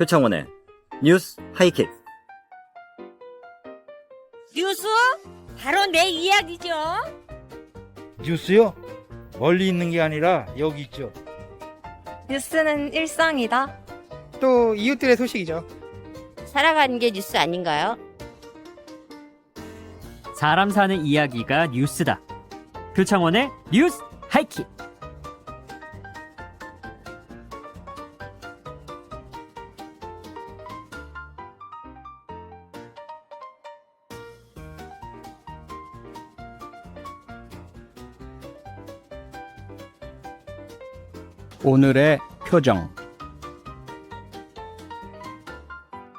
표창원의 뉴스 하이킥. 뉴스? 바로 내 이야기죠. 뉴스요? 멀리 있는 게 아니라 여기 있죠. 뉴스는 일상이다. 또 이웃들의 소식이죠. 살아가는 게 뉴스 아닌가요? 사람 사는 이야기가 뉴스다. 표창원의 뉴스 하이킥. 오늘의 표정.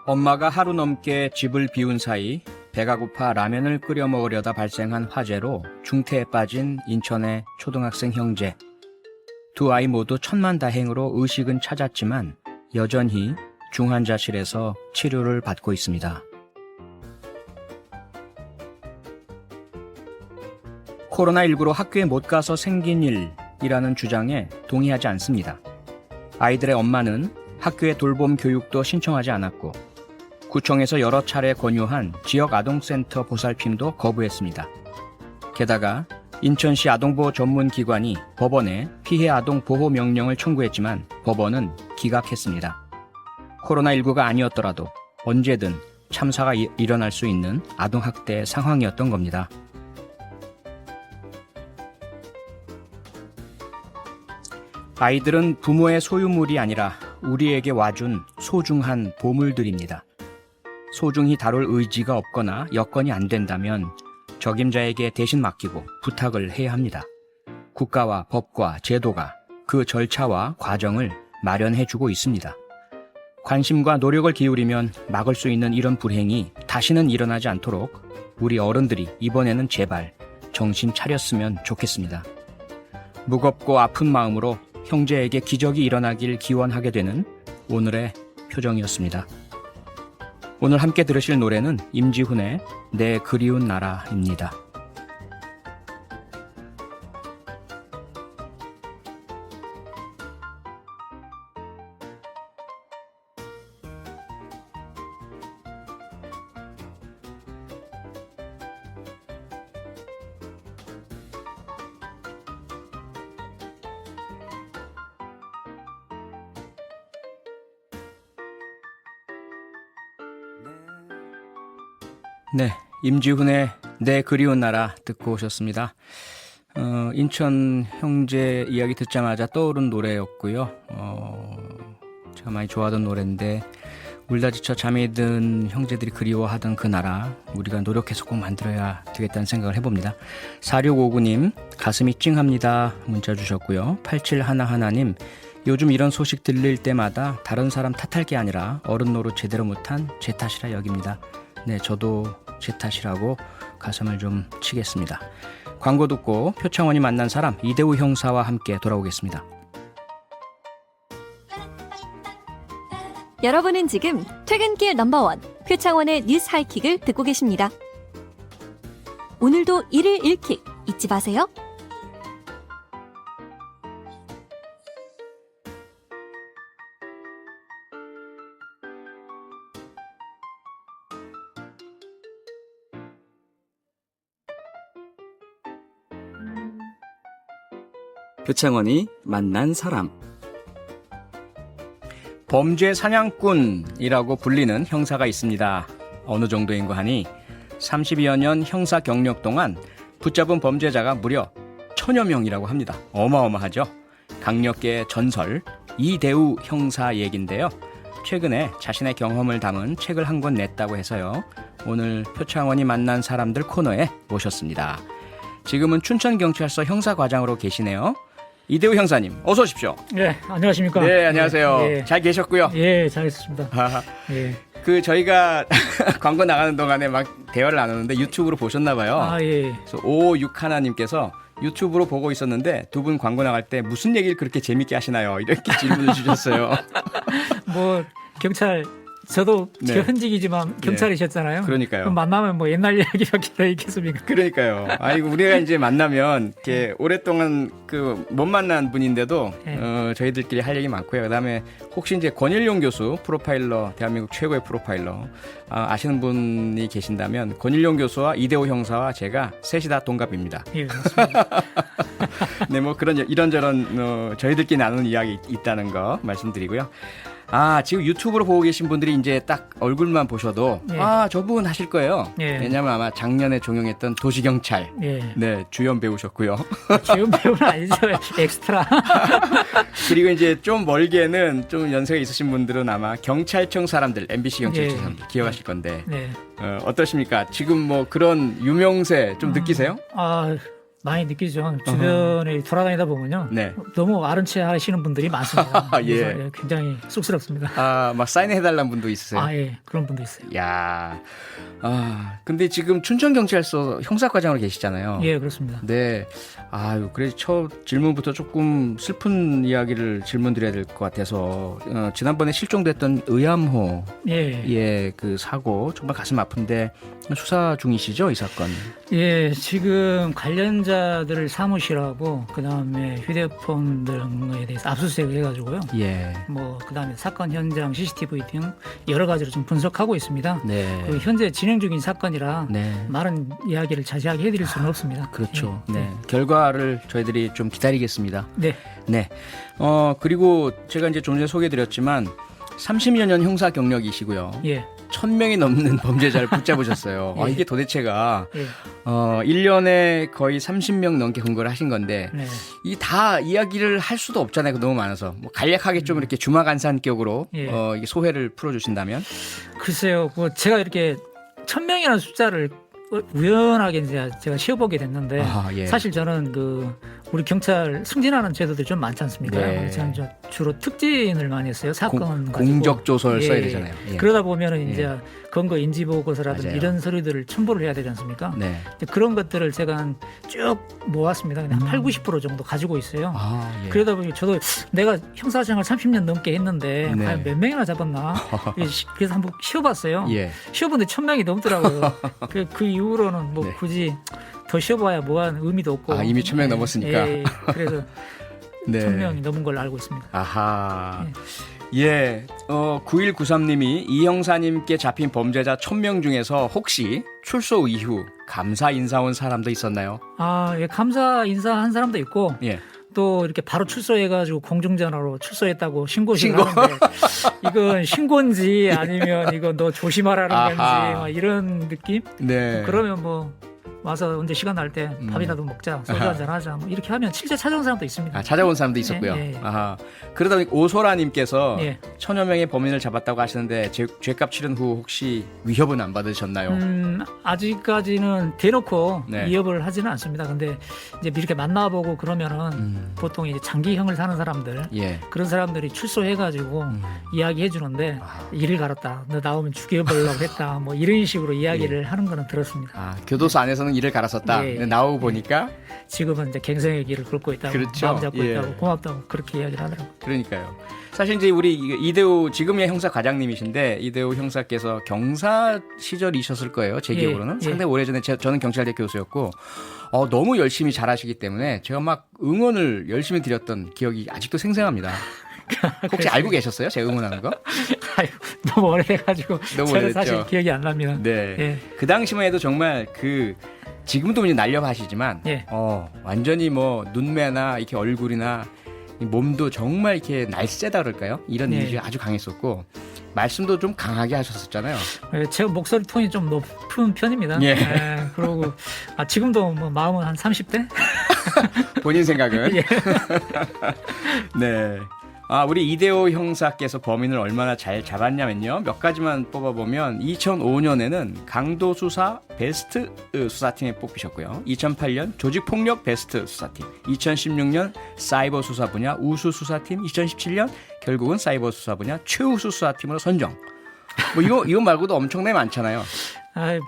엄마가 하루 넘게 집을 비운 사이 배가 고파 라면을 끓여 먹으려다 발생한 화재로 중태에 빠진 인천의 초등학생 형제. 두 아이 모두 천만다행으로 의식은 찾았지만 여전히 중환자실에서 치료를 받고 있습니다. 코로나19로 학교에 못 가서 생긴 일이라는 주장에 동의하지 않습니다. 아이들의 엄마는 학교에 돌봄 교육도 신청하지 않았고 구청에서 여러 차례 권유한 지역 아동센터 보살핌도 거부했습니다. 게다가 인천시 아동보호 전문기관이 법원에 피해 아동 보호 명령을 청구했지만 법원은 기각했습니다. 코로나19가 아니었더라도 언제든 참사가 일어날 수 있는 아동학대 상황이었던 겁니다. 아이들은 부모의 소유물이 아니라 우리에게 와준 소중한 보물들입니다. 소중히 다룰 의지가 없거나 여건이 안 된다면 적임자에게 대신 맡기고 부탁을 해야 합니다. 국가와 법과 제도가 그 절차와 과정을 마련해주고 있습니다. 관심과 노력을 기울이면 막을 수 있는 이런 불행이 다시는 일어나지 않도록 우리 어른들이 이번에는 제발 정신 차렸으면 좋겠습니다. 무겁고 아픈 마음으로 형제에게 기적이 일어나길 기원하게 되는 오늘의 표정이었습니다. 오늘 함께 들으실 노래는 임지훈의 내 그리운 나라입니다. 네, 임지훈의 내 그리운 나라 듣고 오셨습니다. 인천 형제 이야기 듣자마자 떠오른 노래였고요. 제가 많이 좋아하던 노래인데 울다 지쳐 잠이 든 형제들이 그리워하던 그 나라 우리가 노력해서 꼭 만들어야 되겠다는 생각을 해봅니다. 4659님 가슴이 찡합니다 문자 주셨고요. 8711님 요즘 이런 소식 들릴 때마다 다른 사람 탓할 게 아니라 어른 노릇 제대로 못한 제 탓이라 여깁니다. 네, 저도 제 탓이라고 가슴을 좀 치겠습니다. 광고 듣고 표창원이 만난 사람 이대우 형사와 함께 돌아오겠습니다. 여러분은 지금 퇴근길 넘버원 표창원의 뉴스 하이킥을 듣고 계십니다. 오늘도 일일 1킥 잊지 마세요. 표창원이 만난 사람. 범죄 사냥꾼이라고 불리는 형사가 있습니다. 어느 정도인가 하니 32여 년 형사 경력 동안 붙잡은 범죄자가 무려 1000여 명이라고 합니다. 어마어마하죠. 강력계의 전설 이대우 형사 얘긴데요. 최근에 자신의 경험을 담은 책을 한 권 냈다고 해서요. 오늘 표창원이 만난 사람들 코너에 모셨습니다. 지금은 춘천경찰서 형사과장으로 계시네요. 이대우 형사님, 어서 오십시오. 네, 안녕하십니까? 네, 안녕하세요. 네. 잘 계셨고요. 예, 잘 있습니다. 예. 저희가 광고 나가는 동안에 막 대화를 나누는데 유튜브로 보셨나 봐요. 아, 예. 그래서 5561님께서 유튜브로 보고 있었는데 두 분 광고 나갈 때 무슨 얘기를 그렇게 재밌게 하시나요? 이렇게 질문을 주셨어요. 뭐 경찰 저도 네. 현직이지만 경찰이셨잖아요. 그러니까요. 그럼 만나면 뭐 옛날 이야기밖에 더 있겠습니까? 그러니까요. 아니 우리가 이제 만나면 이렇게 오랫동안 그 못 만난 분인데도 네. 저희들끼리 할 얘기 많고요. 그다음에 혹시 이제 권일용 교수 프로파일러 대한민국 최고의 프로파일러 아시는 분이 계신다면 권일용 교수와 이대호 형사와 제가 셋이 다 동갑입니다. 예, 그렇습니다. 네, 뭐 그런 이런저런 저희들끼리 나누는 이야기 있다는 거 말씀드리고요. 지금 유튜브로 보고 계신 분들이 이제 딱 얼굴만 보셔도 예. 저분 하실 거예요. 예. 왜냐하면 아마 작년에 종영했던 도시경찰 예. 네 주연 배우셨고요. 주연 배우는 아니죠. 엑스트라. 그리고 이제 좀 멀게는 좀 연세가 있으신 분들은 아마 경찰청 사람들, MBC 경찰청 예. 사람들 기억하실 건데 네. 어떠십니까? 지금 뭐 그런 유명세 좀 느끼세요? 많이 느끼죠. 주변에 돌아다니다 보면요. 네. 너무 아른 체 하시는 분들이 많습니다. 예. 그래서 굉장히 쑥스럽습니다. 막 사인해달라는 분도 있으세요? 예. 그런 분도 있어요. 야, 근데 지금 춘천경찰서 형사과장으로 계시잖아요. 예, 그렇습니다. 네. 그래서 첫 질문부터 조금 슬픈 이야기를 질문드려야 될 것 같아서 지난번에 실종됐던 의암호 예. 그 사고 정말 가슴 아픈데 수사 중이시죠, 이 사건? 예, 지금 관련자들 사무실하고 그다음에 휴대폰 등에 대해서 압수수색을 해가지고요. 예. 뭐 그다음에 사건 현장 CCTV 등 여러 가지로 좀 분석하고 있습니다. 네. 현재 진행 중인 사건이라 네. 많은 이야기를 자세하게 해드릴 수는 없습니다. 그렇죠. 예. 네. 결과를 저희들이 좀 기다리겠습니다. 네. 네. 그리고 제가 이제 좀 전에 소개해드렸지만 30여 년 형사 경력이시고요. 예. 1000명이 넘는 범죄자를 붙잡으셨어요. 예. 이게 도대체가 예. 1년에 거의 30명 넘게 근거를 하신 건데 네. 이 다 이야기를 할 수도 없잖아요. 너무 많아서. 뭐 간략하게 좀 이렇게 주마간산격으로 예. 이게 소회를 풀어주신다면. 글쎄요, 뭐 제가 이렇게 1000명이라는 숫자를 우연하게 이제 제가 쉬어보게 됐는데 예. 사실 저는 우리 경찰 승진하는 제도들이 좀 많지 않습니까? 네. 그래서 저는 주로 특진을 많이 했어요. 사건 가지고. 공적 조서를 예, 써야 예. 되잖아요. 예. 그러다 보면은 예. 이제 근거 인지 보고서라든지 맞아요. 이런 서류들을 첨부를 해야 되지 않습니까? 네. 이제 그런 것들을 제가 쭉 모았습니다. 그냥 80% 정도 가지고 있어요. 예. 그러다 보니 저도 내가 형사생활 30년 넘게 했는데 네. 과연 몇 명이나 잡았나? 그래서 한번 쉬어봤어요. 예. 쉬어보는데 1000명이 넘더라고요. 그 이후로는 뭐 네. 굳이 더 쉬어봐야 뭐한 의미도 없고. 이미 1000명 넘었으니까. 예, 그래서 네. 1000명이 넘은 걸로 알고 있습니다. 아하. 예. 9193님이 이 형사님께 잡힌 범죄자 1000명 중에서 혹시 출소 이후 감사 인사 온 사람도 있었나요? 예, 감사 인사한 사람도 있고 예. 또 이렇게 바로 출소해가지고 공중전화로 출소했다고 신고식을 하는데 이건 신고인지 아니면 이거 너 조심하라는 아하. 건지 막 이런 느낌? 네. 그러면 뭐 와서 언제 시간 날 때 밥이라도 먹자, 소주 아하. 한잔 하자 뭐 이렇게 하면 실제 찾아온 사람도 있습니다. 찾아온 사람도 있었고요. 예, 예. 아하. 그러다 보니 오소라님께서 예. 1000여 명의 범인을 잡았다고 하시는데 죄값 치른 후 혹시 위협은 안 받으셨나요? 아직까지는 대놓고 네. 위협을 하지는 않습니다. 근데 이제 이렇게 만나보고 그러면은 보통 이제 장기형을 사는 사람들 예. 그런 사람들이 출소해가지고 이야기해 주는데 일을 갈았다, 너 나오면 죽여보려고 했다, 뭐 이런 식으로 이야기를 하는 거는 들었습니다. 교도소 안에서는 일을 갈았었다. 예. 근데 나오고 보니까 지금은 이제 갱생의 길을 걷고 있다고, 그렇죠. 마음 잡고 예. 있다고, 고맙다고 그렇게 이야기를 하더라고요. 그러니까요. 사실 이제 우리 이대호 지금의 형사 과장님이신데 이대호 형사께서 경사 시절이셨을 거예요. 제 예, 기억으로는 예. 상당히 오래전에 저는 경찰대 교수였고 너무 열심히 잘하시기 때문에 제가 막 응원을 열심히 드렸던 기억이 아직도 생생합니다. 혹시 알고 계셨어요? 제가 응원하는 거? 아유, 너무 오래돼가지고 너무 저는 오래됐죠. 사실 기억이 안 납니다. 네. 예. 그 당시만 해도 정말 지금도 이제 날려하시지만 예. 완전히 뭐 눈매나 이렇게 얼굴이나 이 몸도 정말 이렇게 날쌔다 그럴까요? 이런 예. 이미지가 아주 강했었고 말씀도 좀 강하게 하셨었잖아요. 제 목소리 톤이 좀 높은 편입니다. 예. 그리고 지금도 뭐 마음은 한 30대? 본인 생각은? 예. 네. 우리 이대호 형사께서 범인을 얼마나 잘 잡았냐면요. 몇 가지만 뽑아보면 2005년에는 강도수사 베스트 수사팀에 뽑히셨고요. 2008년 조직폭력 베스트 수사팀, 2016년 사이버 수사 분야 우수 수사팀, 2017년 결국은 사이버 수사 분야 최우수 수사팀으로 선정. 뭐 이거 말고도 엄청나게 많잖아요.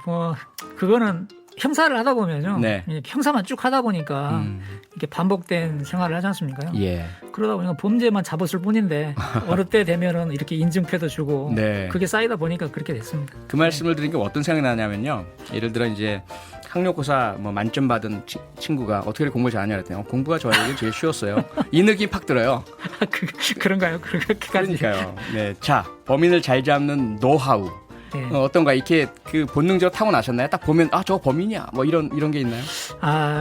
뭐 그거는 형사를 하다 보면요. 네. 형사만 쭉 하다 보니까 이렇게 반복된 생활을 하지 않습니까? 예. 그러다 보니까 범죄만 잡았을 뿐인데 어느 때 되면은 이렇게 인증표도 주고 네. 그게 쌓이다 보니까 그렇게 됐습니다. 그 말씀을 드리니까 어떤 생각이 나냐면요. 예를 들어 이제 학력고사 뭐 만점 받은 친구가 어떻게 공부 잘하냐 그랬더니 공부가 저에게 제일 쉬웠어요. 이 느낌 팍 들어요. 그런가요? 그렇게까지. 그러니까요. 네. 자, 범인을 잘 잡는 노하우. 네. 어떤가 이렇게 그 본능적으로 타고 나셨나요? 딱 보면 저거 범인이야. 뭐 이런 게 있나요?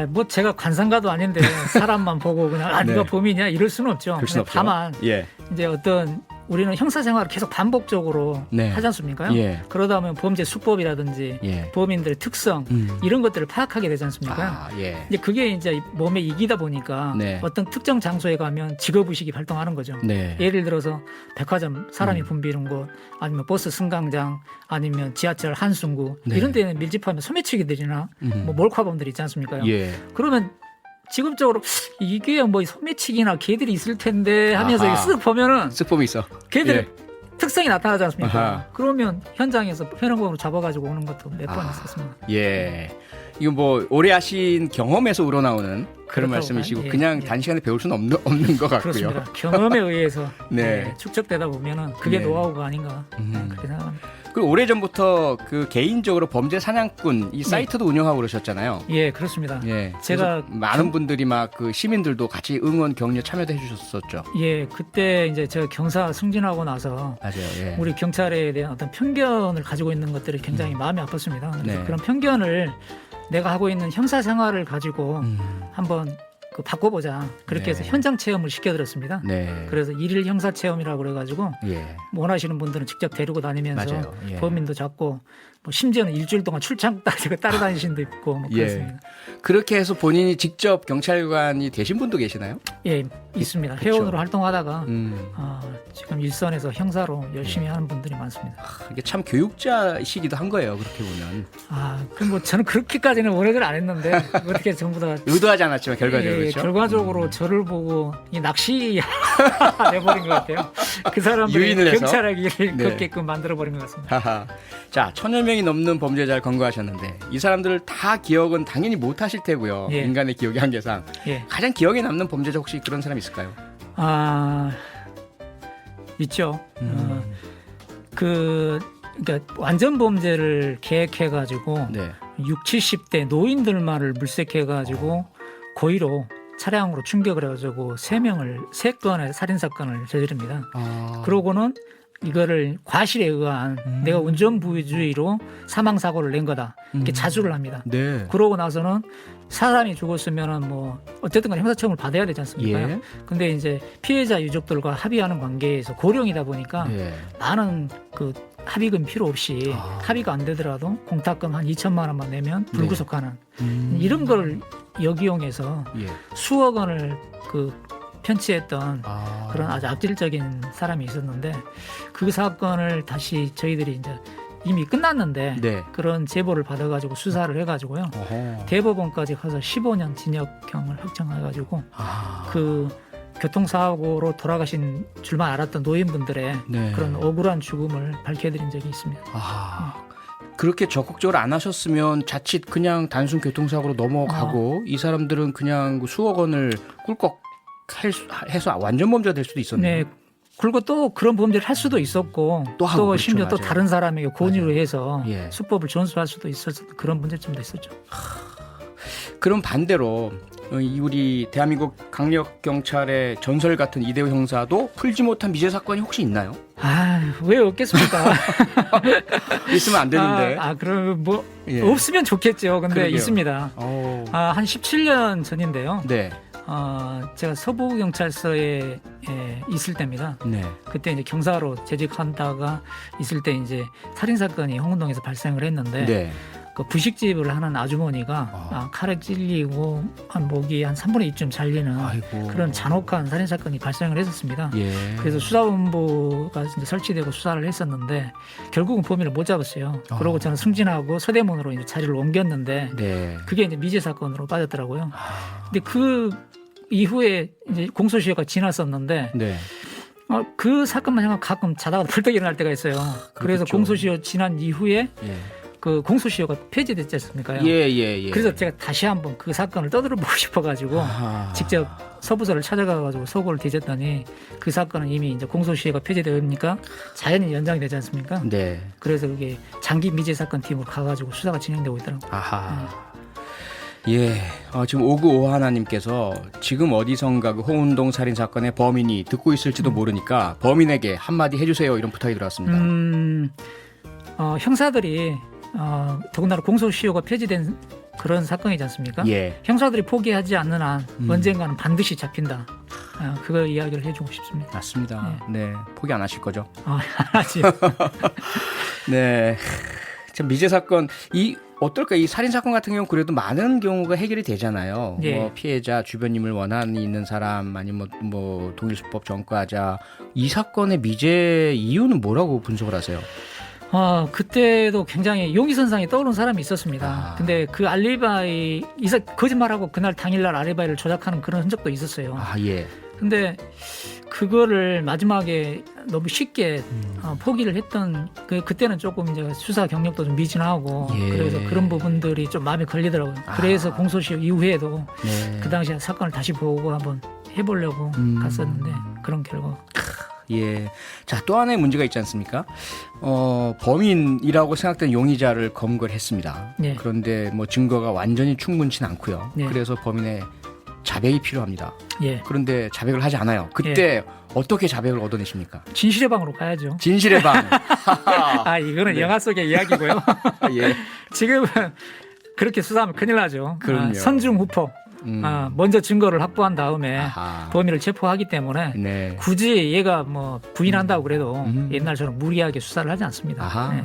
뭐 제가 관상가도 아닌데 사람만 보고 그냥 네. 네가 범인이야 이럴 수는 없죠. 그럴 수는 없죠. 다만 예. 이제 어떤 우리는 형사생활을 계속 반복적으로 네. 하지 않습니까? 예. 그러다 보면 범죄 수법이라든지 예. 범인들의 특성 이런 것들을 파악하게 되지 않습니까? 예. 이제 그게 이제 몸에 이기다 보니까 네. 어떤 특정 장소에 가면 직업의식이 발동하는 거죠. 네. 예를 들어서 백화점 사람이 붐비는 곳 아니면 버스 승강장 아니면 지하철 한승구 네. 이런 데는 밀집하면 소매치기들이나 뭐 몰카범들 있지 않습니까? 예. 그러면 직업적으로 이게 뭐 소매치기나 걔들이 있을 텐데 하면서 아하. 쓱 보면은 스폼이 있어. 걔들 예. 특성이 나타나지 않습니까? 아하. 그러면 현장에서 현행범으로 잡아가지고 오는 것도 몇 번 있었습니다. 예. 이거 뭐 오래 하신 경험에서 우러나오는 그런 그렇다고 말씀이시고 봐요. 예, 그냥 예. 단시간에 배울 수는 없는 것 같고요. 그렇습니다. 경험에 의해서 네. 축적되다 보면은 그게 네. 노하우가 아닌가 그렇게 생각합니다. 그리고 오래전부터 그 개인적으로 범죄 사냥꾼 이 사이트도 운영하고 그러셨잖아요. 예, 그렇습니다. 예. 제가 그래서 많은 분들이 막 그 시민들도 같이 응원 격려 참여도 해주셨었죠. 예, 그때 이제 제가 경사 승진하고 나서 맞아요. 예. 우리 경찰에 대한 어떤 편견을 가지고 있는 것들이 굉장히 마음이 아팠습니다. 그래서 네. 그런 편견을 내가 하고 있는 형사 생활을 가지고 한번 그 바꿔보자. 그렇게 해서 네. 현장 체험을 시켜드렸습니다. 네. 그래서 일일 형사 체험이라고 그래가지고 예. 원하시는 분들은 직접 데리고 다니면서 맞아요. 예. 범인도 잡고 뭐 심지어는 일주일 동안 출장 따라다니신 분도 있고 뭐 예. 그렇습니다. 그렇게 해서 본인이 직접 경찰관이 되신 분도 계시나요? 예, 있습니다. 그쵸. 회원으로 활동하다가 음. 지금 일선에서 형사로 열심히 하는 분들이 많습니다. 이게 참 교육자시기도 한 거예요. 그렇게 보면 그럼 뭐 저는 그렇게까지는 원액을 안 했는데 어떻게 전부 다 의도하지 않았지만 결과적으로 예, 그렇죠. 결과적으로 저를 보고 이 낚시 내버린 것 같아요. 그 사람들이 유인을 해서? 경찰의 길을 네. 걷게끔 만들어버린 것 같습니다. 하하. 자, 1000여 명이 넘는 범죄자를 검거하셨는데 이 사람들을 다 기억은 당연히 못 하실 테고요. 예. 인간의 기억의 한계상. 예. 가장 기억에 남는 범죄자 혹시 그런 사람 있을까요? 있죠. 그러니까 완전 범죄를 계획해가지고 네. 60, 70대 노인들만을 물색해가지고 고의로 차량으로 충격을 해가지고 3건의 살인사건을 저지릅니다. 그러고는 이거를 과실에 의한 내가 운전부주의로 사망사고를 낸 거다. 이렇게 자수를 합니다. 네. 그러고 나서는 사람이 죽었으면은 뭐 어쨌든 간에 형사처벌을 받아야 되지 않습니까? 예. 근데 이제 피해자 유족들과 합의하는 관계에서 고령이다 보니까 예. 많은 그 합의금 필요 없이 합의가 안 되더라도 공탁금 한 2천만 원만 내면 불구속하는 이런 걸 역이용해서 예. 수억 원을 그 편취했던 그런 아주 악질적인 사람이 있었는데 그 사건을 다시 저희들이 이제 이미 끝났는데 네. 그런 제보를 받아가지고 수사를 해가지고요. 어허. 대법원까지 가서 15년 징역형을 확정해가지고 아. 그 교통사고로 돌아가신 줄만 알았던 노인분들의 네. 그런 억울한 죽음을 밝혀드린 적이 있습니다. 그렇게 적극적으로 안 하셨으면 자칫 그냥 단순 교통사고로 넘어가고 이 사람들은 그냥 수억 원을 꿀꺽 해서 완전 범죄가 될 수도 있었네요. 네. 그리고 또 그런 범죄를 할 수도 있었고 또 하고 그렇죠. 심지어 또 맞아요. 다른 사람에게 권유를 해서 예. 수법을 전수할 수도 있었던 그런 문제점도 있었죠. 그럼 반대로 이 우리 대한민국 강력 경찰의 전설 같은 이대호 형사도 풀지 못한 미제 사건이 혹시 있나요? 왜 없겠습니까? 있으면 안 되는데. 그럼 뭐 예. 없으면 좋겠죠. 근데 그러게요. 있습니다. 한 17년 전인데요. 네. 제가 서부경찰서에 있을 때입니다. 네. 그때 이제 경사로 재직한다가 있을 때 이제 살인 사건이 홍은동에서 발생을 했는데 네. 그 부식집을 하는 아주머니가 칼에 찔리고 한 목이 한 3분의 2쯤 잘리는 아이고. 그런 잔혹한 살인 사건이 발생을 했었습니다. 예. 그래서 수사본부가 이제 설치되고 수사를 했었는데 결국은 범인을 못 잡았어요. 그러고 저는 승진하고 서대문으로 이제 자리를 옮겼는데 네. 그게 이제 미제 사건으로 빠졌더라고요. 근데 그 이후에 이제 공소시효가 지났었는데 네. 그 사건만 생각 가끔 자다가 벌떡 일어날 때가 있어요. 그래서 그렇겠죠. 공소시효 지난 이후에 예. 그 공소시효가 폐지됐지 않습니까? 예. 그래서 제가 다시 한번 그 사건을 떠들어 보고 싶어가지고 아하. 직접 서부서를 찾아가가지고 소고를 뒤졌더니 그 사건은 이미 이제 공소시효가 폐지되니까 자연히 연장이 되지 않습니까? 네. 그래서 그게 장기 미제 사건 팀으로 가가지고 수사가 진행되고 있더라고요. 아하. 예. 지금 5951님께서 지금 어디선가 그 홍은동 살인 사건의 범인이 듣고 있을지도 모르니까 범인에게 한마디 해주세요. 이런 부탁이 들어왔습니다. 형사들이 더군다나 공소시효가 폐지된 그런 사건이지 않습니까? 예. 형사들이 포기하지 않는 한 언젠가는 반드시 잡힌다. 그걸 이야기를 해주고 싶습니다. 맞습니다. 네. 포기 안 하실 거죠? 하지. 네. 참 미제 사건 어떨까 이 살인 사건 같은 경우 그래도 많은 경우가 해결이 되잖아요. 예. 뭐 피해자 주변인을 원한이 있는 사람 아니면 뭐 동일수법 전과자 이 사건의 미제 이유는 뭐라고 분석을 하세요? 그때도 굉장히 용의선상에 떠오른 사람이 있었습니다. 근데 그 알리바이 거짓말하고 그날 당일날 알리바이를 조작하는 그런 흔적도 있었어요. 예. 근데 그거를 마지막에 너무 쉽게 포기를 했던 그때는 조금 이제 수사 경력도 좀 미진하고 예. 그래서 그런 부분들이 좀 마음에 걸리더라고요. 그래서 공소시효 이후에도 네. 그 당시에 사건을 다시 보고 한번 해보려고 갔었는데 그런 결과. 예. 자, 또 하나의 문제가 있지 않습니까? 범인이라고 생각된 용의자를 검거를 했습니다. 예. 그런데 뭐 증거가 완전히 충분치는 않고요. 예. 그래서 범인의 자백이 필요합니다. 예. 그런데 자백을 하지 않아요. 그때 어떻게 자백을 얻어내십니까? 진실의 방으로 가야죠. 진실의 방. 이거는 네. 영화 속의 이야기고요. 예. 지금은 그렇게 수사하면 큰일 나죠. 그럼요. 선중후포. 먼저 증거를 확보한 다음에 아하. 범인을 체포하기 때문에 네. 굳이 얘가 뭐 부인한다고 그래도 옛날처럼 무리하게 수사를 하지 않습니다. 아하.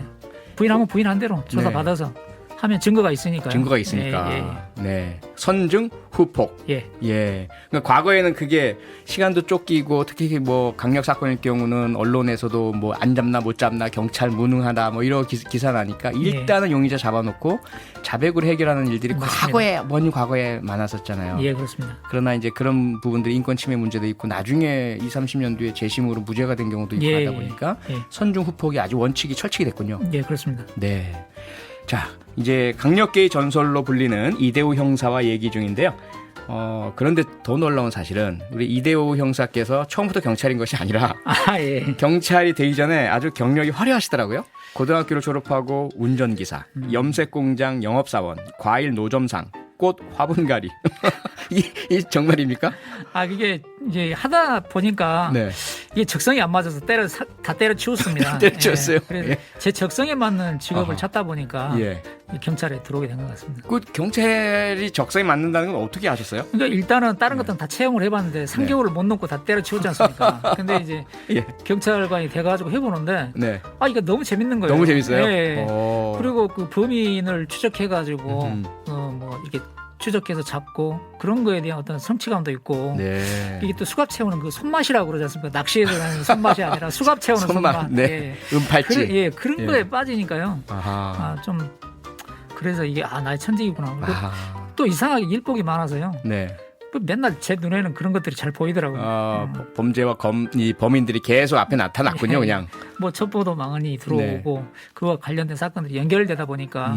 부인하면 부인한 대로 조사 네. 받아서 하면 증거가 있으니까요. 증거가 있으니까. 네. 선증 후폭. 예. 예. 그러니까 과거에는 그게 시간도 쫓기고 특히 뭐 강력 사건일 경우는 언론에서도 뭐 안 잡나 못 잡나 경찰 무능하다 뭐 이런 기사 나니까 일단은 용의자 잡아놓고 자백으로 해결하는 일들이 맞습니다. 먼 과거에 많았었잖아요. 예, 그렇습니다. 그러나 이제 그런 부분들이 인권 침해 문제도 있고 나중에 20, 30년 뒤에 재심으로 무죄가 된 경우도 있고 하다 보니까 선중 후폭이 아주 원칙이 철칙이 됐군요. 예, 그렇습니다. 네. 자, 이제 강력계의 전설로 불리는 이대호 형사와 얘기 중인데요. 그런데 더 놀라운 사실은 우리 이대호 형사께서 처음부터 경찰인 것이 아니라 예. 경찰이 되기 전에 아주 경력이 화려하시더라고요. 고등학교를 졸업하고 운전기사, 염색공장 영업사원, 과일 노점상, 꽃 화분갈이. 이 정말입니까? 그게 이제 하다 보니까 네. 이게 적성이 안 맞아서 다 때려치웠습니다. 때려치웠어요? 그래서 예. 제 적성에 맞는 직업을 아하. 찾다 보니까 예. 이 경찰에 들어오게 된 것 같습니다. 그 경찰이 적성에 맞는다는 건 어떻게 아셨어요? 그러니까 일단은 다른 것들은 다 채용을 해봤는데 3개월을 못 넘고 다 때려치웠지 않습니까? 근데 이제 예. 경찰관이 돼가지고 해보는데 네. 이거 너무 재밌는 거예요. 너무 재밌어요? 예. 오. 그리고 그 범인을 추적해가지고 뭐 이렇게 추적해서 잡고 그런 거에 대한 어떤 성취감도 있고 네. 이게 또 수갑 채우는 그 손맛이라고 그러지 않습니까? 낚시에서 나는 손맛이 아니라 수갑 채우는 손맛. 네. 은팔찌. 그런 거에 빠지니까요. 아하. 좀 그래서 이게 나의 천직이구나. 그리고 아하. 또 이상하게 일복이 많아서요. 네. 맨날 제 눈에는 그런 것들이 잘 보이더라고요. 범죄와 이 범인들이 계속 앞에 나타났군요, 예. 그냥. 뭐 첩보도 망언이 들어오고 그와 관련된 사건들이 연결되다 보니까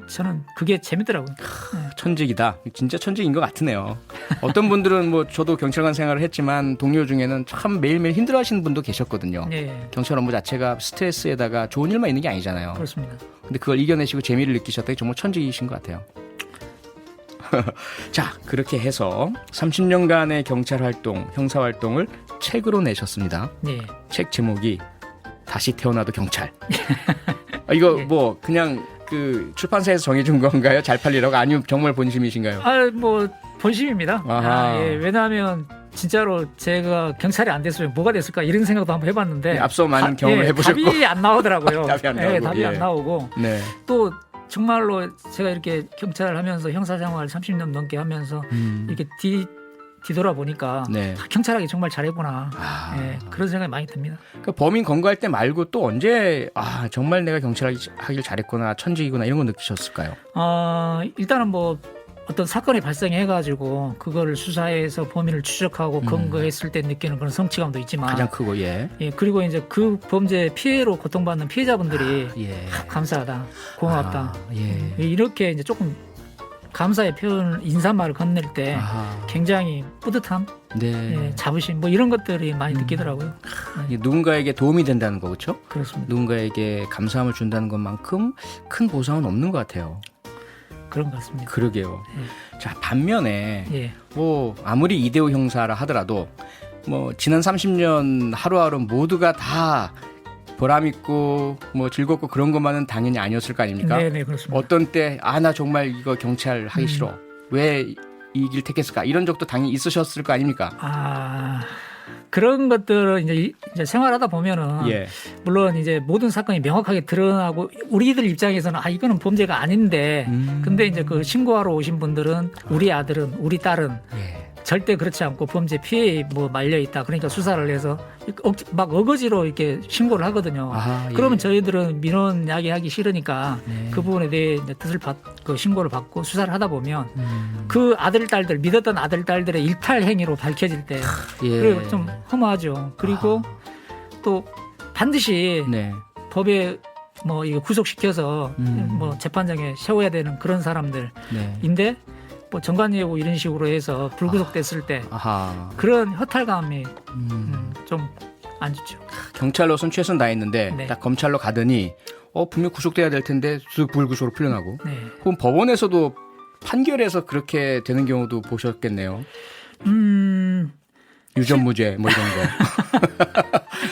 저는 그게 재밌더라고요. 천직이다. 진짜 천직인 것 같으네요. 어떤 분들은 뭐 저도 경찰관 생활을 했지만 동료 중에는 참 매일매일 힘들어하시는 분도 계셨거든요. 네, 경찰 업무 자체가 스트레스에다가 좋은 일만 있는 게 아니잖아요. 그렇습니다. 근데 그걸 이겨내시고 재미를 느끼셨다니 정말 천직이신 것 같아요. 자, 그렇게 해서 30년간의 경찰 활동, 형사 활동을 책으로 내셨습니다. 네. 책 제목이 다시 태어나도 경찰. 이거 뭐 그냥 그 출판사에서 정해준 건가요? 잘 팔리라고? 아니면 정말 본심이신가요? 뭐 본심입니다. 아하. 왜냐하면 진짜로 제가 경찰이 안 됐으면 뭐가 됐을까 이런 생각도 한번 해봤는데 네, 앞서 많은 경험을 해보셨고 답이 안 나오더라고요. 답이 안 나오고, 답이 안 나오고 네. 또 정말로 제가 이렇게 경찰을 하면서 형사생활 30년 넘게 하면서 이렇게 뒤돌아보니까 네. 경찰하기 정말 잘했구나. 그런 생각이 많이 듭니다. 그러니까 범인 검거할 때 말고 또 언제 정말 내가 경찰하길 잘했구나, 천직이구나 이런 거 느끼셨을까요? 일단은 뭐 어떤 사건이 발생해가지고 그거를 수사해서 범인을 추적하고 검거했을 때 느끼는 그런 성취감도 있지만 가장 크고 예. 예, 그리고 이제 그 범죄 피해로 고통받는 피해자분들이 예. 감사하다, 고맙다. 예. 이렇게 이제 조금 감사의 표현, 인사말을 건넬 때 아하. 굉장히 뿌듯함, 네. 예, 자부심, 뭐 이런 것들이 많이 느끼더라고요. 이게 누군가에게 도움이 된다는 거 그렇죠? 그렇습니다. 누군가에게 감사함을 준다는 것만큼 큰 보상은 없는 것 같아요. 그런 것 같습니다. 그러게요. 자, 반면에 예, 뭐 아무리 이대호 형사라 하더라도 뭐 지난 30년 하루하루 모두가 다 보람 있고 뭐 즐겁고 그런 것만은 당연히 아니었을 거 아닙니까? 네, 그렇습니다. 어떤 때 아 나 정말 이거 경찰 하기 싫어. 왜 이 길 택했을까? 이런 적도 당연히 있으셨을 거 아닙니까? 아, 그런 것들은 이제 생활하다 보면은 예. 물론 이제 모든 사건이 명확하게 드러나고 우리들 입장에서는 아 이거는 범죄가 아닌데 근데 이제 그 신고하러 오신 분들은 우리 아들은 우리 딸은 예. 절대 그렇지 않고 범죄 피해에 뭐 말려 있다. 그러니까 수사를 해서 막 어거지로 이렇게 신고를 하거든요. 아하, 예. 그러면 저희들은 민원 야기하기 싫으니까 네. 그 부분에 대해 이제 뜻을 그 신고를 받고 수사를 하다 보면 그 아들 딸들 믿었던 아들 딸들의 일탈 행위로 밝혀질 때 예. 그리고 좀 허무하죠. 그리고 또 반드시 네. 법에 뭐 이거 구속시켜서 뭐 재판장에 세워야 되는 그런 사람들인데 네. 뭐 정관예우 이런 식으로 해서 불구속됐을 때 아하. 그런 허탈감이 좀 안 좋죠. 경찰로선 최선 다했는데 네. 딱 검찰로 가더니 분명 구속돼야 될 텐데 쓱 불구속으로 풀려나고. 네. 그럼 법원에서도 판결에서 그렇게 되는 경우도 보셨겠네요. 유전무죄 뭐 이런 거.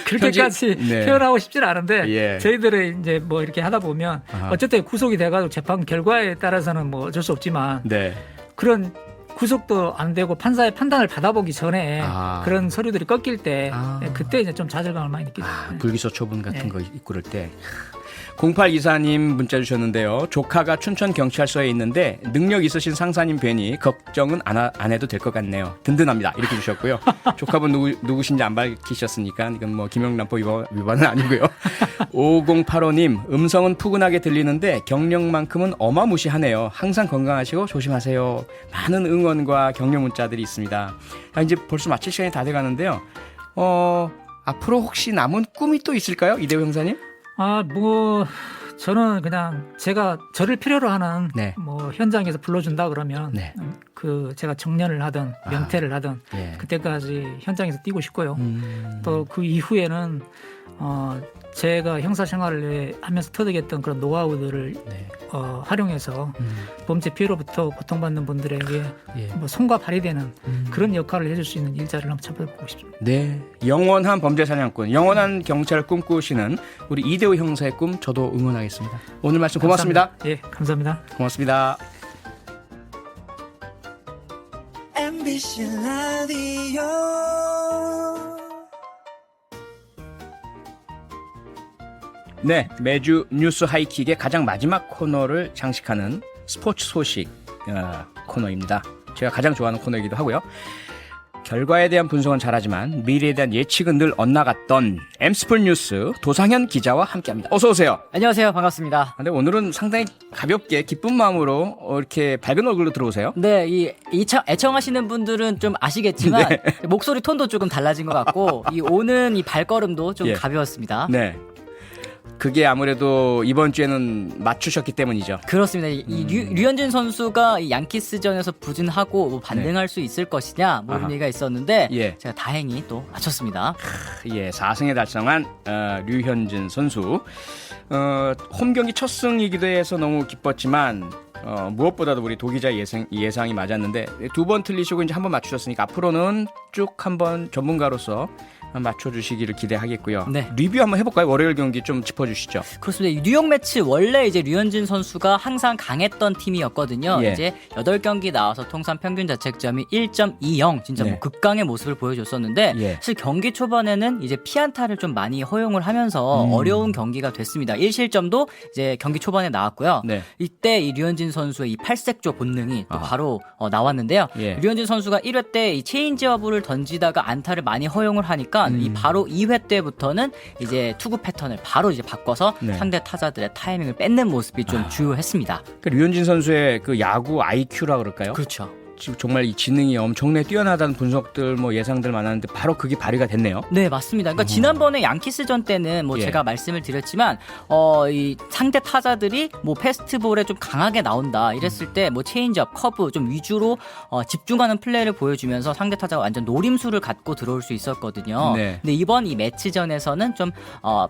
그렇게까지 네. 표현하고 싶지는 않은데 예. 저희들은 이제 뭐 이렇게 하다 보면 아하. 어쨌든 구속이 돼가지고 재판 결과에 따라서는 뭐 어쩔 수 없지만 네. 그런 구속도 안 되고 판사의 판단을 받아보기 전에 그런 서류들이 꺾일 때 그때 이제 좀 좌절감을 많이 느끼죠. 불기소 처분 같은 네. 거 이끌을 때. 0824님 문자 주셨는데요. 조카가 춘천경찰서에 있는데 능력 있으신 상사님 뵈니 걱정은 안 해도 될 것 같네요. 든든합니다. 이렇게 주셨고요. 조카분 누구신지 안 밝히셨으니까 이건 뭐 김영란법 위반은 아니고요. 5085님 음성은 푸근하게 들리는데 경력만큼은 어마무시하네요. 항상 건강하시고 조심하세요. 많은 응원과 격려 문자들이 있습니다. 이제 벌써 마칠 시간이 다 돼가는데요. 앞으로 혹시 남은 꿈이 또 있을까요? 이대호 형사님? 뭐 저는 그냥 제가 저를 필요로 하는 네. 뭐 현장에서 불러준다 그러면 네. 그 제가 정년을 하든 명퇴를 하든 예. 그때까지 현장에서 뛰고 싶고요. 또 그 이후에는 제가 형사 생활을 하면서 터득했던 그런 노하우들을 네. 활용해서 범죄 피해로부터 고통받는 분들에게 예. 뭐 손과 발이 되는 그런 역할을 해줄 수 있는 일자리를 한번 찾아보고 싶습니다. 네, 영원한 범죄 사냥꾼, 영원한 경찰을 꿈꾸시는 우리 이대호 형사의 꿈 저도 응원하겠습니다. 오늘 말씀 고맙습니다. 예, 감사합니다. 고맙습니다. MBC 라디오 네, 매주 뉴스 하이킥의 가장 마지막 코너를 장식하는 스포츠 소식 코너입니다. 제가 가장 좋아하는 코너이기도 하고요. 결과에 대한 분석은 잘하지만 미래에 대한 예측은 늘 엇나갔던 엠스플 뉴스 도상현 기자와 함께합니다. 어서 오세요. 안녕하세요. 반갑습니다. 근데 오늘은 상당히 가볍게 기쁜 마음으로 이렇게 밝은 얼굴로 들어오세요. 네, 애청하시는 분들은 좀 아시겠지만 네. 목소리 톤도 조금 달라진 것 같고 이 오는 이 발걸음도 좀 예. 가벼웠습니다. 네. 그게 아무래도 이번 주에는 맞추셨기 때문이죠. 그렇습니다. 이 류현진 선수가 이 양키스전에서 부진하고 뭐 반등할 수 있을 것이냐 뭐 이런 아하. 얘기가 있었는데 예. 제가 다행히 또 맞췄습니다. 예, 4승에 달성한 류현진 선수. 홈 경기 첫 승이기도 해서 너무 기뻤지만 무엇보다도 우리 도기자 예상이 맞았는데 두 번 틀리시고 이제 한 번 맞추셨으니까 앞으로는 쭉 한번 전문가로서 맞춰주시기를 기대하겠고요. 네. 리뷰 한번 해볼까요? 월요일 경기 좀 짚어주시죠. 그렇습니다. 뉴욕 매치 원래 이제 류현진 선수가 항상 강했던 팀이었거든요. 예. 이제 8경기 나와서 통산 평균 자책점이 1.20 진짜 네. 뭐 극강의 모습을 보여줬었는데 예. 사실 경기 초반에는 이제 피안타를 좀 많이 허용을 하면서 어려운 경기가 됐습니다. 1실점도 이제 경기 초반에 나왔고요. 네. 이때 이 류현진 선수의 이 팔색조 본능이 또 아하. 바로 나왔는데요. 예. 류현진 선수가 1회 때 이 체인지업을 던지다가 안타를 많이 허용을 하니까 했지만 이 바로 2회 때부터는 이제 투구 패턴을 바로 이제 바꿔서 네. 상대 타자들의 타이밍을 뺏는 모습이 좀 주요했습니다. 그 류현진 선수의 그 야구 IQ라 그럴까요? 그렇죠. 지금 정말 이 지능이 엄청나게 뛰어나다는 분석들 뭐 예상들 많았는데 바로 그게 발휘가 됐네요. 네, 맞습니다. 그러니까 지난번에 양키스전 때는 뭐 예. 제가 말씀을 드렸지만 이 상대 타자들이 뭐 패스트볼에 좀 강하게 나온다 이랬을 때 뭐 체인지업, 커브 좀 위주로 집중하는 플레이를 보여주면서 상대 타자가 완전 노림수를 갖고 들어올 수 있었거든요. 네. 근데 이번 이 매치전에서는 좀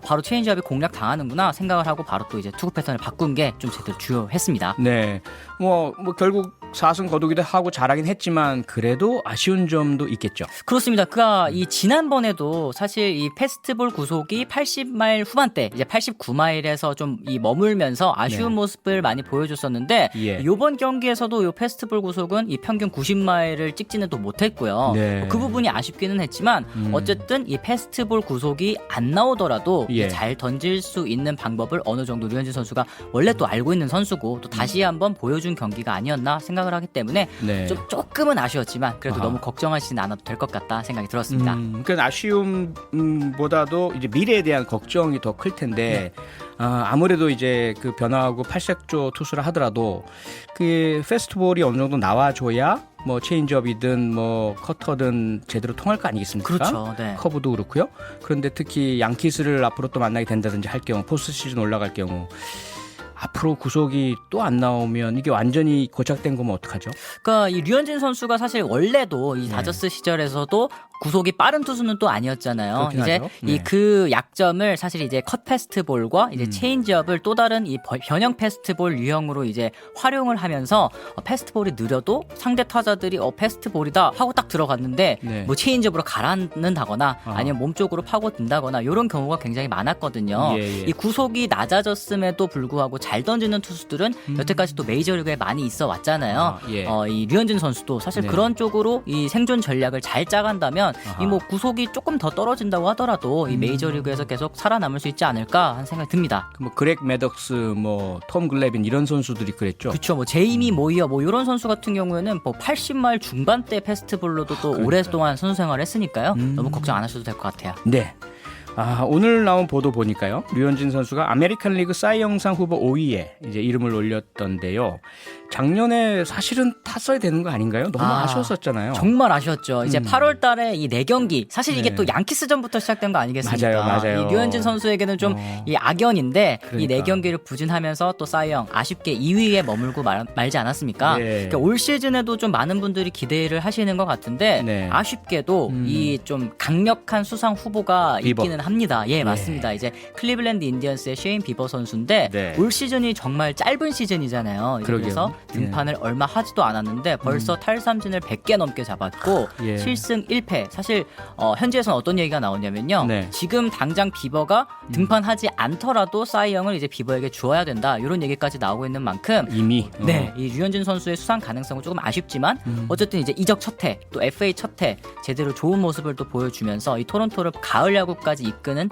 바로 체인지업이 공략 당하는구나 생각을 하고 바로 또 이제 투구 패턴을 바꾼 게 좀 제대로 주요했습니다. 네. 뭐 결국 4승 거두기도 하고 잘하긴 했지만 그래도 아쉬운 점도 있겠죠. 그렇습니다. 그가 이 지난번에도 사실 이 패스트볼 구속이 80마일 후반대, 이제 89마일에서 좀 이 머물면서 아쉬운 네. 모습을 많이 보여줬었는데 예. 이번 경기에서도 이 패스트볼 구속은 이 평균 90마일을 찍지는 또 못했고요. 네. 그 부분이 아쉽기는 했지만 어쨌든 이 패스트볼 구속이 안 나오더라도 예. 잘 던질 수 있는 방법을 어느 정도 류현진 선수가 원래 또 알고 있는 선수고 또 다시 한번 보여준 경기가 아니었나 생각을 하기 때문에 네. 조금은 아쉬웠지만 그래도 아하. 너무 걱정하시진 않아도 될 것 같다 생각이 들었습니다. 그러니까 아쉬움보다도 이제 미래에 대한 걱정이 더 클 텐데 네. 아무래도 이제 그 변화하고 팔색조 투수를 하더라도 그 페스트볼이 어느 정도 나와줘야 뭐 체인지업이든 뭐 커터든 제대로 통할 거 아니겠습니까? 그렇죠. 네. 커브도 그렇고요. 그런데 특히 양키스를 앞으로 또 만나게 된다든지 할 경우 포스트 시즌 올라갈 경우 앞으로 구속이 또 안 나오면 이게 완전히 고착된 거면 어떡하죠? 그러니까 이 류현진 선수가 사실 원래도 이 다저스 시절에서도 구속이 빠른 투수는 또 아니었잖아요. 그렇긴 이제 하죠. 네. 이 그 약점을 사실 이제 컷 패스트볼과 이제 체인지업을 또 다른 이 변형 패스트볼 유형으로 이제 활용을 하면서 패스트볼이 느려도 상대 타자들이 패스트볼이다 하고 딱 들어갔는데 네. 뭐 체인지업으로 가라앉는다거나 아. 아니면 몸쪽으로 파고든다거나 이런 경우가 굉장히 많았거든요. 예, 예. 이 구속이 낮아졌음에도 불구하고 잘 던지는 투수들은 여태까지 또 메이저리그에 많이 있어 왔잖아요. 아, 예. 이 류현진 선수도 사실 네. 그런 쪽으로 이 생존 전략을 잘 짜간다면 아하. 이 뭐 구속이 조금 더 떨어진다고 하더라도 이 메이저리그에서 계속 살아남을 수 있지 않을까 하는 생각이 듭니다. 뭐 그렉 매덕스, 뭐 톰 글래빈 이런 선수들이 그랬죠. 그렇죠. 뭐 제이미 모이어 뭐 이런 선수 같은 경우에는 뭐 80마일 중반대 패스트볼로도 또 그러니까요. 오랫동안 선수 생활을 했으니까요. 너무 걱정 안 하셔도 될 것 같아요. 네. 오늘 나온 보도 보니까요. 류현진 선수가 아메리칸 리그 사이 영상 후보 5위에 이제 이름을 올렸던데요. 작년에 사실은 탔어야 되는 거 아닌가요? 너무 아쉬웠었잖아요. 정말 아쉬웠죠. 이제 8월 달에 이 4경기 사실 이게 네. 또 양키스전부터 시작된 거 아니겠습니까? 맞아요. 이 류현진 선수에게는 좀 이 악연인데 이 그러니까. 4경기를 부진하면서 또 사이영 아쉽게 2위에 머물고 말지 않았습니까? 네. 그러니까 올 시즌에도 좀 많은 분들이 기대를 하시는 것 같은데 네. 아쉽게도 이 좀 강력한 수상 후보가 비버. 있기는 합니다. 예, 맞습니다. 이제 클리블랜드 인디언스의 셰인 비버 선수인데 네. 올 시즌이 정말 짧은 시즌이잖아요. 그러게요. 그래서 등판을 얼마 하지도 않았는데 벌써 탈삼진을 100개 넘게 잡았고 예. 7승 1패. 사실 현지에서는 어떤 얘기가 나오냐면요. 네. 지금 당장 비버가 등판하지 않더라도 사이영을 이제 비버에게 주어야 된다. 이런 얘기까지 나오고 있는 만큼 이미 네, 이 류현진 선수의 수상 가능성은 조금 아쉽지만 어쨌든 이제 이적 첫해 또 FA 첫해 제대로 좋은 모습을 또 보여주면서 이 토론토를 가을 야구까지 이끄는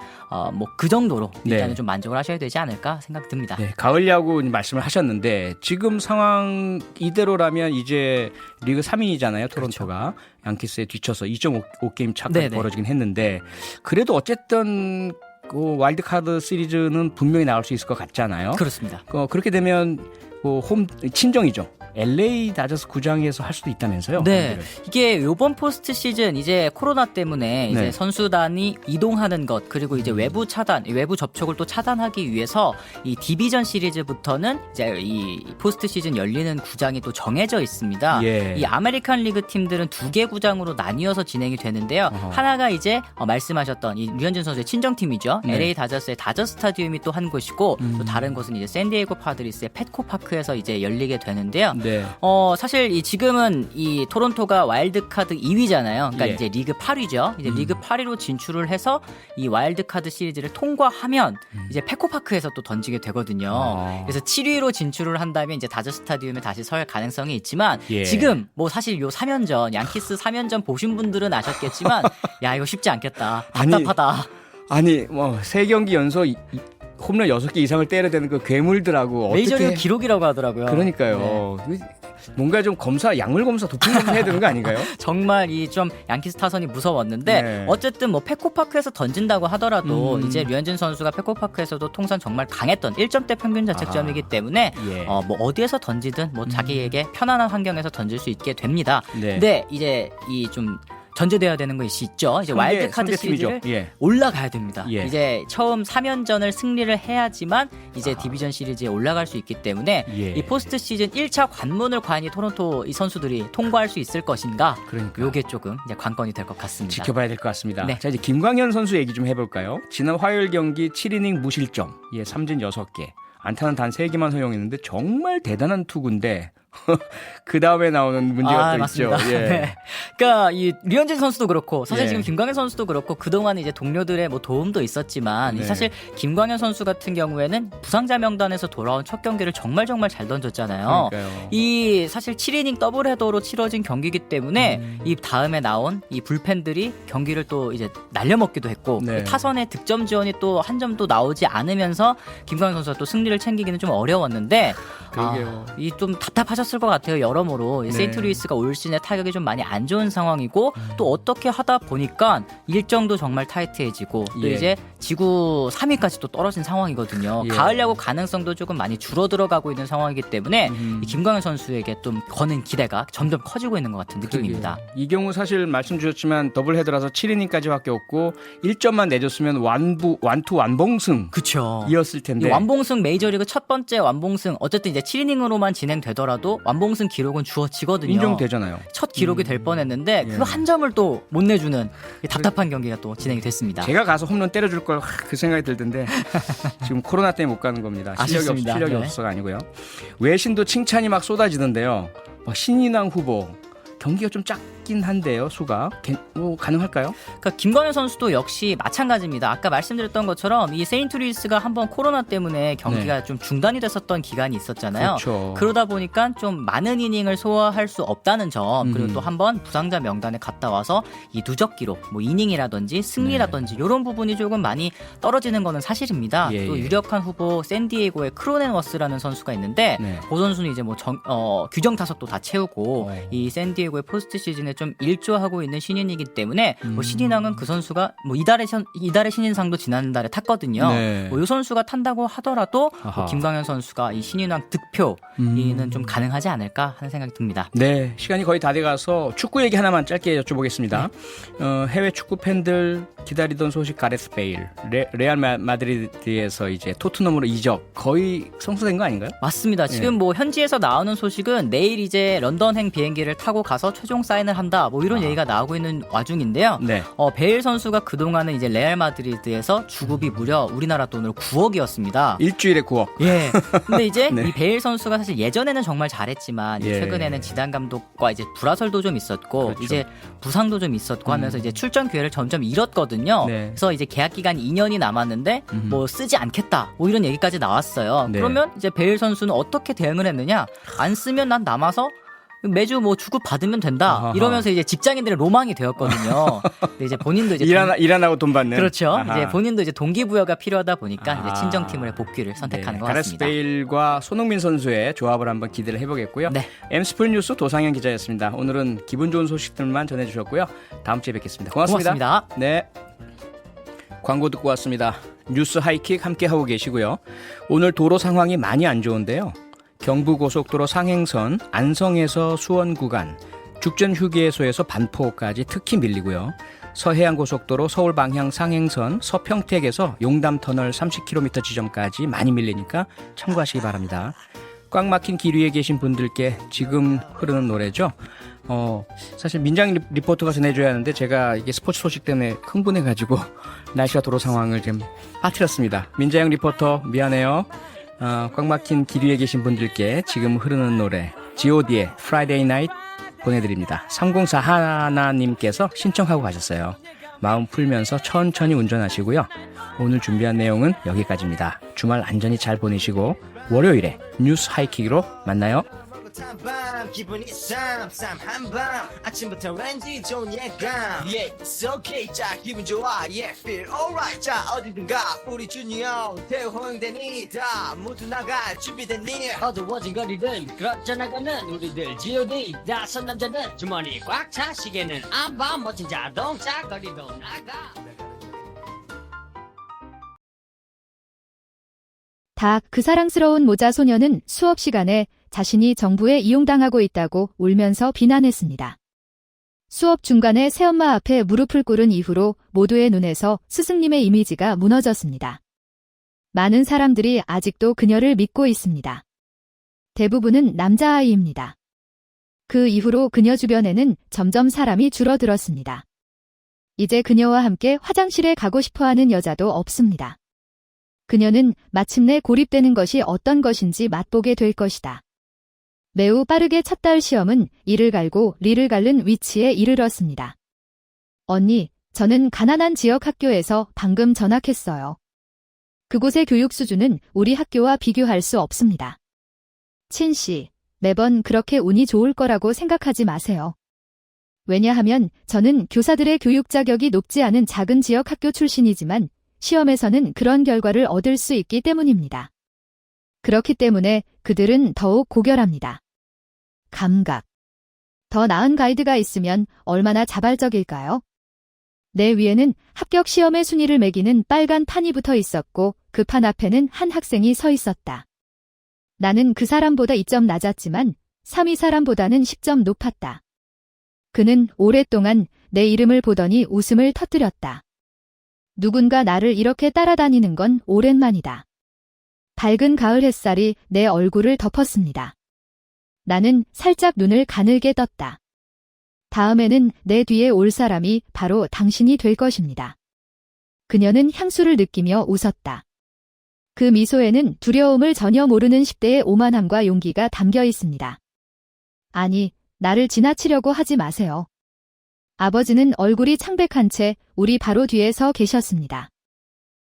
뭐 그 정도로 일단은 네. 좀 만족을 하셔야 되지 않을까 생각 듭니다. 네, 가을 야구 말씀을 하셨는데 지금 상황 이대로라면 이제 리그 3위잖아요. 토론토가 양키스에 뒤쳐서 2.5게임 차까지 네네. 벌어지긴 했는데 그래도 어쨌든 그 와일드카드 시리즈는 분명히 나올 수 있을 것 같잖아요. 그렇습니다. 그렇게 되면 홈 친정이죠. LA 다저스 구장에서 할 수도 있다면서요? 네, 경기를. 이게 요번 포스트 시즌 이제 코로나 때문에 이제 네. 선수단이 이동하는 것 그리고 이제 외부 차단, 외부 접촉을 또 차단하기 위해서 이 디비전 시리즈부터는 이제 이 포스트 시즌 열리는 구장이 또 정해져 있습니다. 예. 이 아메리칸 리그 팀들은 2개 구장으로 나뉘어서 진행이 되는데요. 어허. 하나가 이제 말씀하셨던 이 류현진 선수의 친정 팀이죠. 네. LA 다저스의 다저 스타디움이 또 한 곳이고 또 다른 곳은 이제 샌디에이고 파드리스의 팻코 파크에서 이제 열리게 되는데요. 네. 사실 지금은 이 토론토가 와일드카드 2위잖아요. 그러니까 예. 이제 리그 8위죠. 이제 리그 8위로 진출을 해서 이 와일드카드 시리즈를 통과하면 이제 페코파크에서 또 던지게 되거든요. 그래서 7위로 진출을 한다면 이제 다저 스타디움에 다시 설 가능성이 있지만 예. 지금 뭐 사실 요 3연전 양키스 3연전 보신 분들은 아셨겠지만 야 이거 쉽지 않겠다. 답답하다. 아니 뭐 3경기 연속 홈런 6개 이상을 때려야 되는 그 괴물들하고 메이저리그 어떻게 기록이라고 하더라고요. 그러니까요. 네. 뭔가 좀 약물 검사, 도핑 검사 해야 되는 거 아닌가요? 정말 이 좀 양키스 타선이 무서웠는데 네. 어쨌든 뭐 페코파크에서 던진다고 하더라도 이제 류현진 선수가 페코파크에서도 통산 정말 강했던 1점대 평균 자책점이기 때문에 예. 뭐 어디에서 던지든 뭐 자기에게 편안한 환경에서 던질 수 있게 됩니다. 네. 근데 이제 이 좀 전제되어야 되는 것이 있죠. 이제 와일드 카드 시리즈를 예. 올라가야 됩니다. 예. 이제 처음 3연전을 승리를 해야지만 이제 디비전 시리즈에 올라갈 수 있기 때문에 예. 이 포스트 시즌 1차 관문을 과연 이 토론토 이 선수들이 통과할 수 있을 것인가? 그러니까. 요게 조금 이제 관건이 될 것 같습니다. 지켜봐야 될 것 같습니다. 네. 자, 이제 김광현 선수 얘기 좀 해볼까요? 지난 화요일 경기 7이닝 무실점, 예, 3진 6개, 안타는 단 3개만 허용했는데 정말 대단한 투구인데 그 다음에 나오는 문제가 또 맞습니다. 있죠. 예. 네. 그러니까 이 류현진 선수도 그렇고 사실 예. 지금 김광현 선수도 그렇고 그동안 이제 동료들의 뭐 도움도 있었지만 네. 사실 김광현 선수 같은 경우에는 부상자 명단에서 돌아온 첫 경기를 정말 잘 던졌잖아요. 그러니까요. 이 사실 7이닝 더블 헤더로 치러진 경기이기 때문에 이 다음에 나온 이 불펜들이 경기를 또 이제 날려먹기도 했고 네. 그 타선의 득점 지원이 또 한 점도 나오지 않으면서 김광현 선수가 또 승리를 챙기기는 좀 어려웠는데 그러게요. 이 좀 답답하셨을 것 같아요. 여러모로 네. 세인트루이스가 올 시즌에 타격이 좀 많이 안 좋은 상황이고 또 어떻게 하다 보니까 일정도 정말 타이트해지고 또 예. 이제 지구 3위까지 또 떨어진 상황이거든요. 예. 가을 야구 가능성도 조금 많이 줄어들어가고 있는 상황이기 때문에 이 김광현 선수에게 좀 거는 기대가 점점 커지고 있는 것 같은 느낌입니다. 그러게요. 이 경우 사실 말씀 주셨지만 더블 헤드라서 7이닝까지밖에 없고 1점만 내줬으면 완투 완봉승 그렇죠. 이었을 이 텐데. 완봉승 메이저리그 첫 번째 완봉승 어쨌든 이제 7이닝으로만 진행되더라도 완봉승 기록은 주어지거든요. 인정되잖아요. 첫 기록이 될 뻔했는데 예. 그 한 점을 또 못 내주는 이 답답한 경기가 또 진행이 됐습니다. 제가 가서 홈런 때려줄 걸 그 생각이 들던데 지금 코로나 때문에 못 가는 겁니다. 아쉽습니다. 실력이 네. 없어서가 아니고요. 외신도 칭찬이 막 쏟아지던데요. 신인왕 후보 경기가 좀 작긴 한데요. 수가 가능할까요? 그러니까 김광현 선수도 역시 마찬가지입니다. 아까 말씀드렸던 것처럼 이 세인트루이스가 한번 코로나 때문에 경기가 좀 중단이 됐었던 기간이 있었잖아요. 그렇죠. 그러다 보니까 좀 많은 이닝을 소화할 수 없다는 점 그리고 또 한번 부상자 명단에 갔다 와서 이 누적 기록 뭐 이닝이라든지 승리라든지 이런 부분이 조금 많이 떨어지는 거는 사실입니다. 예, 또 예. 유력한 후보 샌디에고의 크로넨워스라는 선수가 있는데 네. 그 선수는 이제 뭐 규정 타석도 다 채우고 이 샌디에고의 포스트 시즌에 좀 일조하고 있는 신인이기 때문에 뭐 신인왕은 그 선수가 뭐 이달의 신인상도 지난달에 탔거든요. 네. 뭐 이 선수가 탄다고 하더라도 아하. 뭐 김광현 선수가 이 신인왕 득표는 좀 가능하지 않을까 하는 생각이 듭니다. 네, 시간이 거의 다 돼가서 축구 얘기 하나만 짧게 여쭤보겠습니다. 해외 축구 팬들 기다리던 소식 가레스 베일, 레알 마드리드에서 이제 토트넘으로 이적 거의 성사된 거 아닌가요? 맞습니다. 지금 뭐 현지에서 나오는 소식은 내일 이제 런던행 비행기를 타고 가서 최종 사인을 한다. 뭐 이런 얘기가 나오고 있는 와중인데요. 네. 베일 선수가 그동안은 이제 레알 마드리드에서 주급이 무려 우리나라 돈으로 9억이었습니다. 일주일에 9억. 예. 근데 이제 네. 이 베일 선수가 사실 예전에는 정말 잘했지만 예. 최근에는 지단 감독과 이제 불화설도 좀 있었고 그렇죠. 이제 부상도 좀 있었고 하면서 이제 출전 기회를 점점 잃었거든요. 네. 그래서 이제 계약 기간 2년이 남았는데 뭐 쓰지 않겠다. 뭐 이런 얘기까지 나왔어요. 네. 그러면 이제 베일 선수는 어떻게 대응을 했느냐? 안 쓰면 난 남아서 매주 뭐 주급 받으면 된다. 아하하. 이러면서 이제 직장인들의 로망이 되었거든요. 근데 이제 본인도 이제 일하나고 돈 받는. 그렇죠. 아하. 이제 본인도 이제 동기부여가 필요하다 보니까 아하. 이제 친정팀의 복귀를 선택하는 것 가레스 같습니다. 베일과 손흥민 선수의 조합을 한번 기대를 해보겠고요. 네. 엠스플 뉴스 도상현 기자였습니다. 오늘은 기분 좋은 소식들만 전해주셨고요. 다음 주에 뵙겠습니다. 고맙습니다. 네. 광고 듣고 왔습니다. 뉴스 하이킥 함께 하고 계시고요. 오늘 도로 상황이 많이 안 좋은데요. 경부고속도로 상행선 안성에서 수원 구간, 죽전휴게소에서 반포까지 특히 밀리고요. 서해안고속도로 서울 방향 상행선 서평택에서 용담터널 30km 지점까지 많이 밀리니까 참고하시기 바랍니다. 꽉 막힌 길 위에 계신 분들께 지금 흐르는 노래죠. 사실 민장 리포터가 전해줘야 하는데 제가 이게 스포츠 소식 때문에 흥분해가지고 날씨와 도로 상황을 좀 빠뜨렸습니다. 민자영 리포터 미안해요. 꽉 막힌 길 위에 계신 분들께 지금 흐르는 노래 G.O.D의 Friday Night 보내드립니다. 3041 하나님께서 신청하고 가셨어요. 마음 풀면서 천천히 운전하시고요. 오늘 준비한 내용은 여기까지입니다. 주말 안전히 잘 보내시고 월요일에 뉴스 하이킥으로 만나요. 따뜻한 밤 기분이 쌈쌈한 밤 아침부터 왠지 좋은 예감 Yeah it's okay 자 기분 좋아 Yeah feel alright 자 어디든가 우리 준이 형 대호형되니다 모두 나갈 준비됐니 어두워진 거리들 그렇게 나가는 우리들 G.O.D 다섯 남자는 주머니 꽉 차 시계는 안봐 멋진 자동차 거리도 나가 그 사랑스러운 모자 소녀는 수업 시간에 자신이 정부에 이용당하고 있다고 울면서 비난했습니다. 수업 중간에 새엄마 앞에 무릎을 꿇은 이후로 모두의 눈에서 스승님의 이미지가 무너졌습니다. 많은 사람들이 아직도 그녀를 믿고 있습니다. 대부분은 남자아이입니다. 그 이후로 그녀 주변에는 점점 사람이 줄어들었습니다. 이제 그녀와 함께 화장실에 가고 싶어하는 여자도 없습니다. 그녀는 마침내 고립되는 것이 어떤 것인지 맛보게 될 것이다. 매우 빠르게 첫 달 시험은 이를 갈고 리를 갈른 위치에 이르렀습니다. 언니, 저는 가난한 지역 학교에서 방금 전학했어요. 그곳의 교육 수준은 우리 학교와 비교할 수 없습니다. 친 씨, 매번 그렇게 운이 좋을 거라고 생각하지 마세요. 왜냐하면 저는 교사들의 교육 자격이 높지 않은 작은 지역 학교 출신이지만 시험에서는 그런 결과를 얻을 수 있기 때문입니다. 그렇기 때문에 그들은 더욱 고결합니다. 감각. 더 나은 가이드가 있으면 얼마나 자발적일까요? 내 위에는 합격 시험의 순위를 매기는 빨간 판이 붙어 있었고 그 판 앞에는 한 학생이 서 있었다. 나는 그 사람보다 2점 낮았지만 3위 사람보다는 10점 높았다. 그는 오랫동안 내 이름을 보더니 웃음을 터뜨렸다. 누군가 나를 이렇게 따라다니는 건 오랜만이다. 밝은 가을 햇살이 내 얼굴을 덮었습니다. 나는 살짝 눈을 가늘게 떴다. 다음에는 내 뒤에 올 사람이 바로 당신이 될 것입니다. 그녀는 향수를 느끼며 웃었다. 그 미소에는 두려움을 전혀 모르는 10대의 오만함과 용기가 담겨 있습니다. 아니, 나를 지나치려고 하지 마세요. 아버지는 얼굴이 창백한 채 우리 바로 뒤에 서 계셨습니다.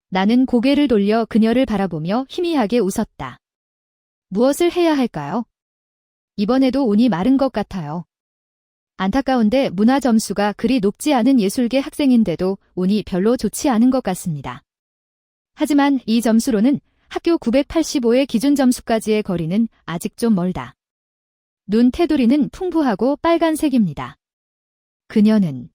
나는 고개를 돌려 그녀를 바라보며 희미하게 웃었다. 무엇을 해야 할까요? 이번에도 운이 마른 것 같아요. 안타까운데 문화 점수가 그리 높지 않은 예술계 학생인데도 운이 별로 좋지 않은 것 같습니다. 하지만 이 점수로는 학교 985의 기준 점수까지의 거리는 아직 좀 멀다. 눈 테두리는 풍부하고 빨간색입니다. 그녀는